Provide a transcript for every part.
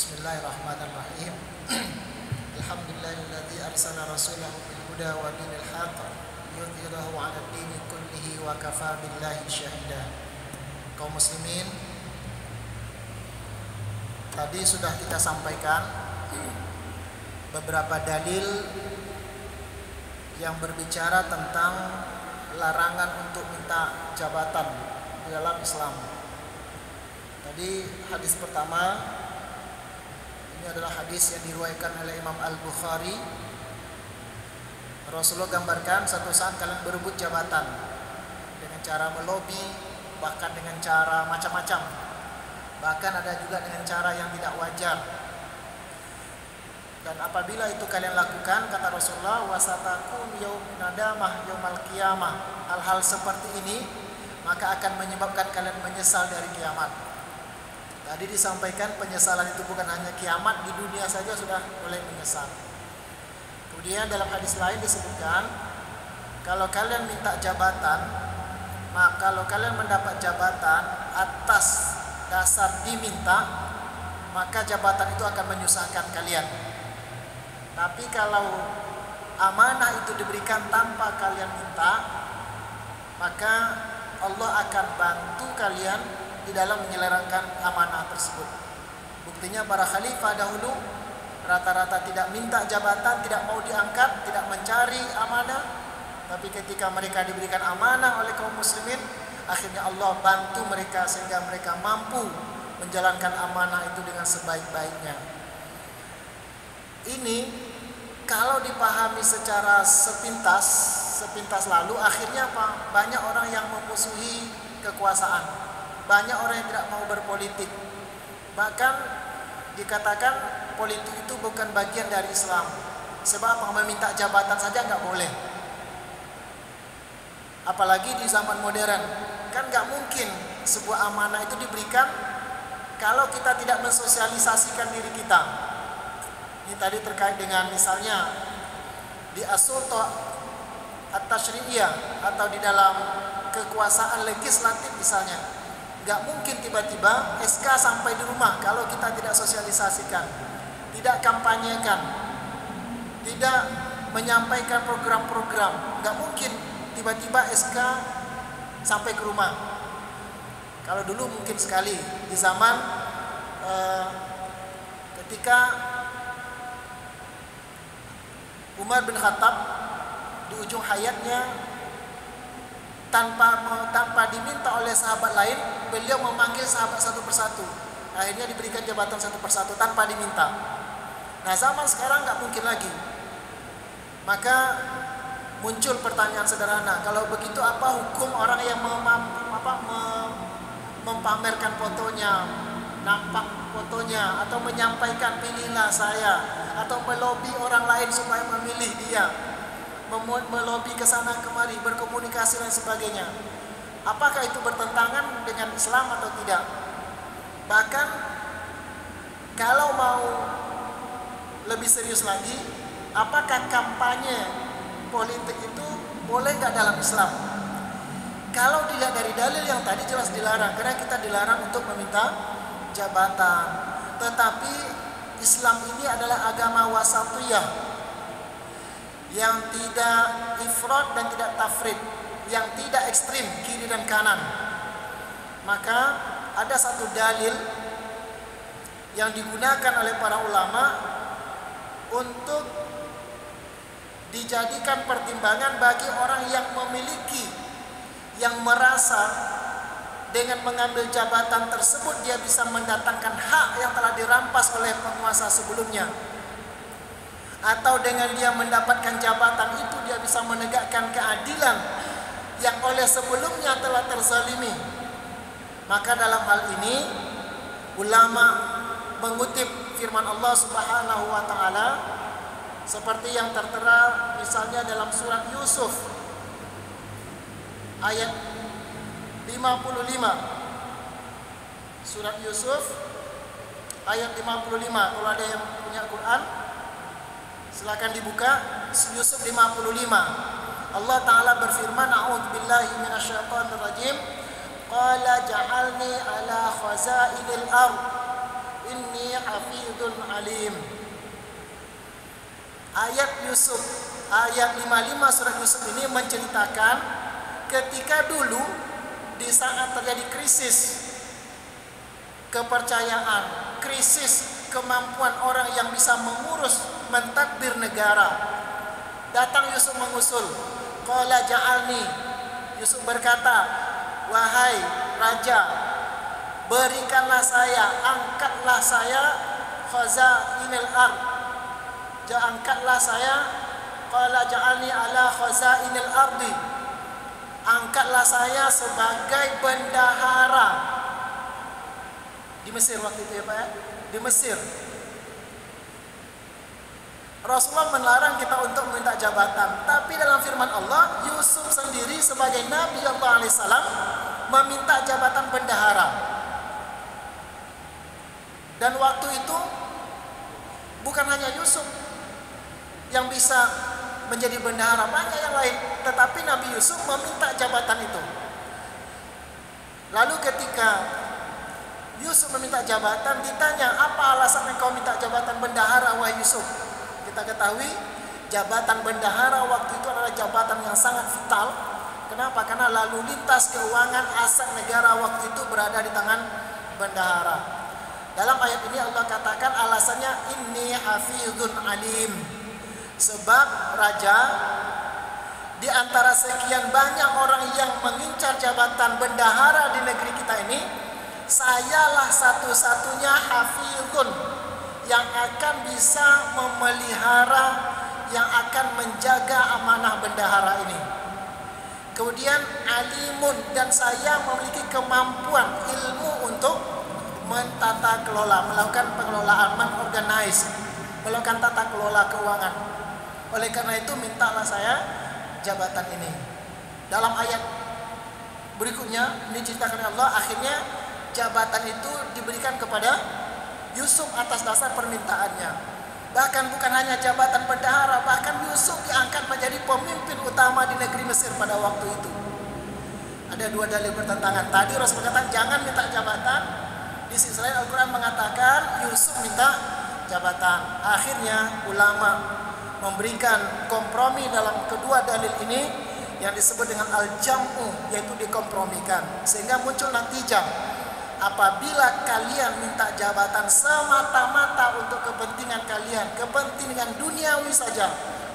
Bismillahirrahmanirrahim. Alhamdulillahilladzi arsala rasulahu bil huda wa dinil haqq yudhhirahu 'ala ad-dini kullihi wa kafaa billahi syahida. Kaum muslimin, tadi sudah kita sampaikan beberapa dalil yang berbicara tentang larangan untuk minta jabatan di dalam Islam. Tadi hadis pertama ini adalah hadis yang diriwayatkan oleh Imam Al-Bukhari. Rasulullah gambarkan satu saat kalian berebut jabatan dengan cara melobi, bahkan dengan cara macam-macam. Bahkan ada juga dengan cara yang tidak wajar. Dan apabila itu kalian lakukan, kata Rasulullah, wasatakum yaumun nadamah yaumal qiyamah. Hal-hal seperti ini maka akan menyebabkan kalian menyesal dari kiamat. Tadi disampaikan penyesalan itu bukan hanya kiamat, di dunia saja sudah mulai menyesal. Kemudian dalam hadis lain disebutkan, kalau kalian minta jabatan, maka kalau kalian mendapat jabatan atas dasar diminta, maka jabatan itu akan menyusahkan kalian. Tapi kalau amanah itu diberikan tanpa kalian minta, maka Allah akan bantu kalian di dalam menyelenggarkan amanah tersebut. Buktinya para khalifah dahulu rata-rata tidak minta jabatan, tidak mau diangkat, tidak mencari amanah. Tapi ketika mereka diberikan amanah oleh kaum muslimin, akhirnya Allah bantu mereka sehingga mereka mampu menjalankan amanah itu dengan sebaik-baiknya. Ini kalau dipahami secara sepintas lalu, akhirnya apa? Banyak orang yang memusuhi kekuasaan. Banyak orang yang tidak mau berpolitik. Bahkan dikatakan politik itu bukan bagian dari Islam. Sebab meminta jabatan saja nggak boleh. Apalagi di zaman modern. Kan nggak mungkin sebuah amanah itu diberikan kalau kita tidak mensosialisasikan diri kita. Ini tadi terkait dengan misalnya di as-sulta at-tasyriyah atau di dalam kekuasaan legislatif misalnya. Gak mungkin tiba-tiba SK sampai di rumah kalau kita tidak sosialisasikan, tidak kampanyekan, tidak menyampaikan program-program. Gak mungkin tiba-tiba SK sampai ke rumah. Kalau dulu mungkin sekali di zaman ketika Umar bin Khattab di ujung hayatnya, tanpa diminta oleh sahabat lain, beliau memanggil sahabat satu persatu. Akhirnya diberikan jabatan satu persatu tanpa diminta. Nah, zaman sekarang nggak mungkin lagi. Maka muncul pertanyaan sederhana, kalau begitu apa hukum orang yang mempamerkan fotonya, nampak fotonya, atau menyampaikan pilihlah saya, atau melobi orang lain supaya memilih dia, melobi ke sana kemari, berkomunikasi dan sebagainya. Apakah itu bertentangan dengan Islam atau tidak? Bahkan kalau mau lebih serius lagi, apakah kampanye politik itu boleh nggak dalam Islam? Kalau dilihat dari dalil yang tadi jelas dilarang, karena kita dilarang untuk meminta jabatan. Tetapi Islam ini adalah agama wasatiyah, yang tidak ifrat dan tidak tafrid, yang tidak ekstrim kiri dan kanan. Maka ada satu dalil yang digunakan oleh para ulama untuk dijadikan pertimbangan bagi orang yang memiliki, yang merasa dengan mengambil jabatan tersebut dia bisa mendatangkan hak yang telah dirampas oleh penguasa sebelumnya, atau dengan dia mendapatkan jabatan itu dia bisa menegakkan keadilan yang oleh sebelumnya telah terzalimi. Maka dalam hal ini ulama mengutip firman Allah Subhanahu wa taala seperti yang tertera misalnya dalam surat Yusuf ayat 55. Surat Yusuf ayat 55. Kalau ada yang punya Quran, silakan dibuka. Yusuf 55. Allah Ta'ala berfirman, a'udzubillahi minasyaitonir rajim, qala ja'alni ala khazainil ardh inni hafidun alim. Ayat Yusuf, ayat 55 surat Yusuf ini menceritakan ketika dulu di saat terjadi krisis kepercayaan, krisis kemampuan orang yang bisa mengurus, mentadbir negara. Datang Yusuf mengusul. Qala ja'alni. Yusuf berkata, wahai raja, berikanlah saya, angkatlah saya khazainil ard. Angkatlah saya, qala ja'alni ala khazainil ardi. Angkatlah saya sebagai bendahara di Mesir waktu itu ya Pak ya, di Mesir. Rasulullah melarang kita untuk meminta jabatan, tapi dalam firman Allah, Yusuf sendiri sebagai Nabi Allah alaihissalam meminta jabatan bendahara. Dan waktu itu bukan hanya Yusuf yang bisa menjadi bendahara, banyak yang lain, tetapi Nabi Yusuf meminta jabatan itu. Lalu ketika Yusuf meminta jabatan, ditanya, apa alasan engkau minta jabatan bendahara wahai Yusuf? Kita ketahui jabatan bendahara waktu itu adalah jabatan yang sangat vital. Kenapa? Karena lalu lintas keuangan aset negara waktu itu berada di tangan bendahara. Dalam ayat ini Allah katakan alasannya inni hafizun alim. Sebab raja, di antara sekian banyak orang yang mengincar jabatan bendahara di negeri kita ini, sayalah satu-satunya hafizun yang akan bisa memelihara, yang akan menjaga amanah bendahara ini. Kemudian alimun, dan saya memiliki kemampuan ilmu untuk mentata kelola, melakukan pengelolaan, menorganize, melakukan tata kelola keuangan. Oleh karena itu mintalah saya jabatan ini. Dalam ayat berikutnya diceritakan Allah, akhirnya jabatan itu diberikan kepada Yusuf atas dasar permintaannya. Bahkan bukan hanya jabatan bendahara, bahkan Yusuf diangkat menjadi pemimpin utama di negeri Mesir pada waktu itu. Ada dua dalil bertentangan. Tadi Rasul mengatakan jangan minta jabatan, di sisi lain Al-Quran mengatakan Yusuf minta jabatan. Akhirnya ulama memberikan kompromi dalam kedua dalil ini yang disebut dengan al-jam'u, yaitu dikompromikan, sehingga muncul natijah. Apabila kalian minta jabatan semata-mata untuk kepentingan kalian, kepentingan duniawi saja,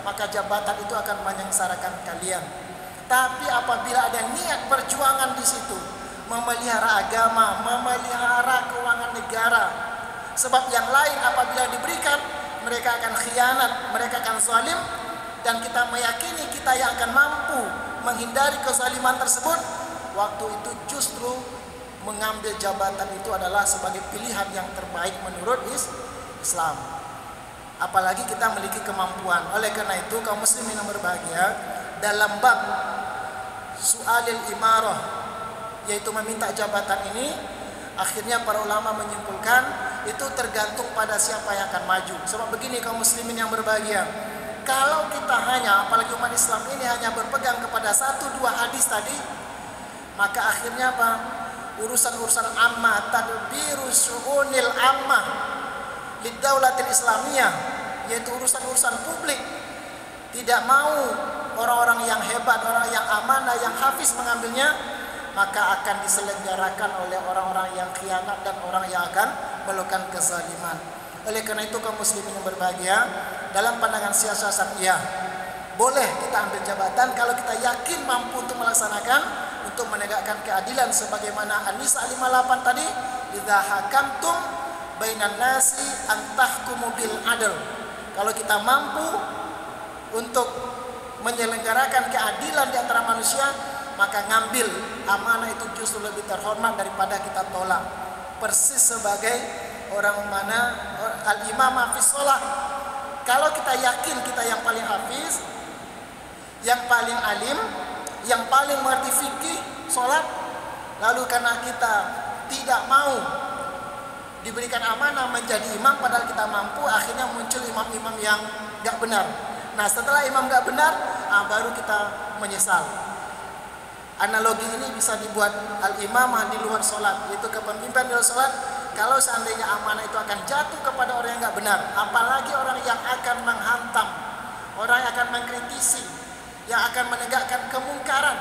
maka jabatan itu akan menyengsarakan kalian. Tapi apabila ada niat perjuangan di situ, memelihara agama, memelihara keuangan negara, sebab yang lain apabila diberikan, mereka akan khianat, mereka akan zalim, dan kita meyakini kita yang akan mampu menghindari kezaliman tersebut, waktu itu justru mengambil jabatan itu adalah sebagai pilihan yang terbaik menurut Islam. Apalagi kita memiliki kemampuan. Oleh karena itu kaum muslimin yang berbahagia, dalam bab su'alil imarah, yaitu meminta jabatan ini, akhirnya para ulama menyimpulkan itu tergantung pada siapa yang akan maju. Sebab begini kaum muslimin yang berbahagia, kalau kita hanya, apalagi umat Islam ini hanya berpegang kepada satu dua hadis tadi, maka akhirnya apa? Urusan-urusan ammah, tadbiru syu'unil ammah lidaulatil islamiyah, yaitu urusan-urusan publik, tidak mau orang-orang yang hebat, orang yang amanah, yang hafiz mengambilnya, maka akan diselenggarakan oleh orang-orang yang khianat dan orang yang akan melakukan kezaliman. Oleh karena itu kaum muslimin yang berbahagia, dalam pandangan siasat iya, boleh kita ambil jabatan kalau kita yakin mampu untuk melaksanakan, untuk menegakkan keadilan sebagaimana An-Nisa 58 tadi, idza hakamtum bainan nasi an tahkumu bil adl. Kalau kita mampu untuk menyelenggarakan keadilan di antara manusia, maka ngambil amanah itu justru lebih terhormat daripada kita tolak. Persis sebagai orang mana al-imam hafiz sholat. Kalau kita yakin kita yang paling hafiz, yang paling alim, yang paling mengerti fikih sholat, lalu karena kita tidak mau diberikan amanah menjadi imam padahal kita mampu, akhirnya muncul imam-imam yang gak benar. Nah setelah imam gak benar, baru kita menyesal. Analogi ini bisa dibuat al-imamah di luar sholat, yaitu kepemimpinan di luar sholat kalau seandainya amanah itu akan jatuh kepada orang yang nggak benar, apalagi orang yang akan menghantam, orang yang akan mengkritisi, yang akan menegakkan kemungkaran,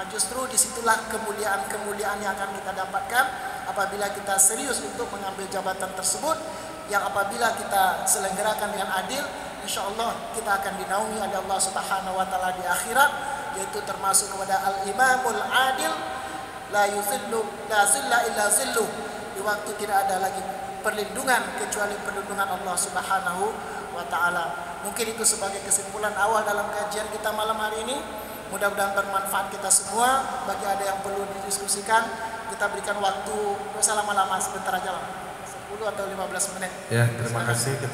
justru disitulah kemuliaan-kemuliaan yang akan kita dapatkan apabila kita serius untuk mengambil jabatan tersebut, yang apabila kita selenggarakan dengan adil, insya Allah kita akan dinaungi oleh Allah Subhanahu wa Ta'ala di akhirat, yaitu termasuk kepada al-imamul adil, la zilla illa zilluh, di waktu tidak ada lagi perlindungan kecuali perlindungan Allah Subhanahu wa Ta'ala. Mungkin itu sebagai kesimpulan awal dalam kajian kita malam hari ini. Mudah-mudahan bermanfaat kita semua. Bagi ada yang perlu didiskusikan, kita berikan waktu, tidak usah lama-lama, sebentar aja lah, 10 atau 15 menit. Ya, terima kasih.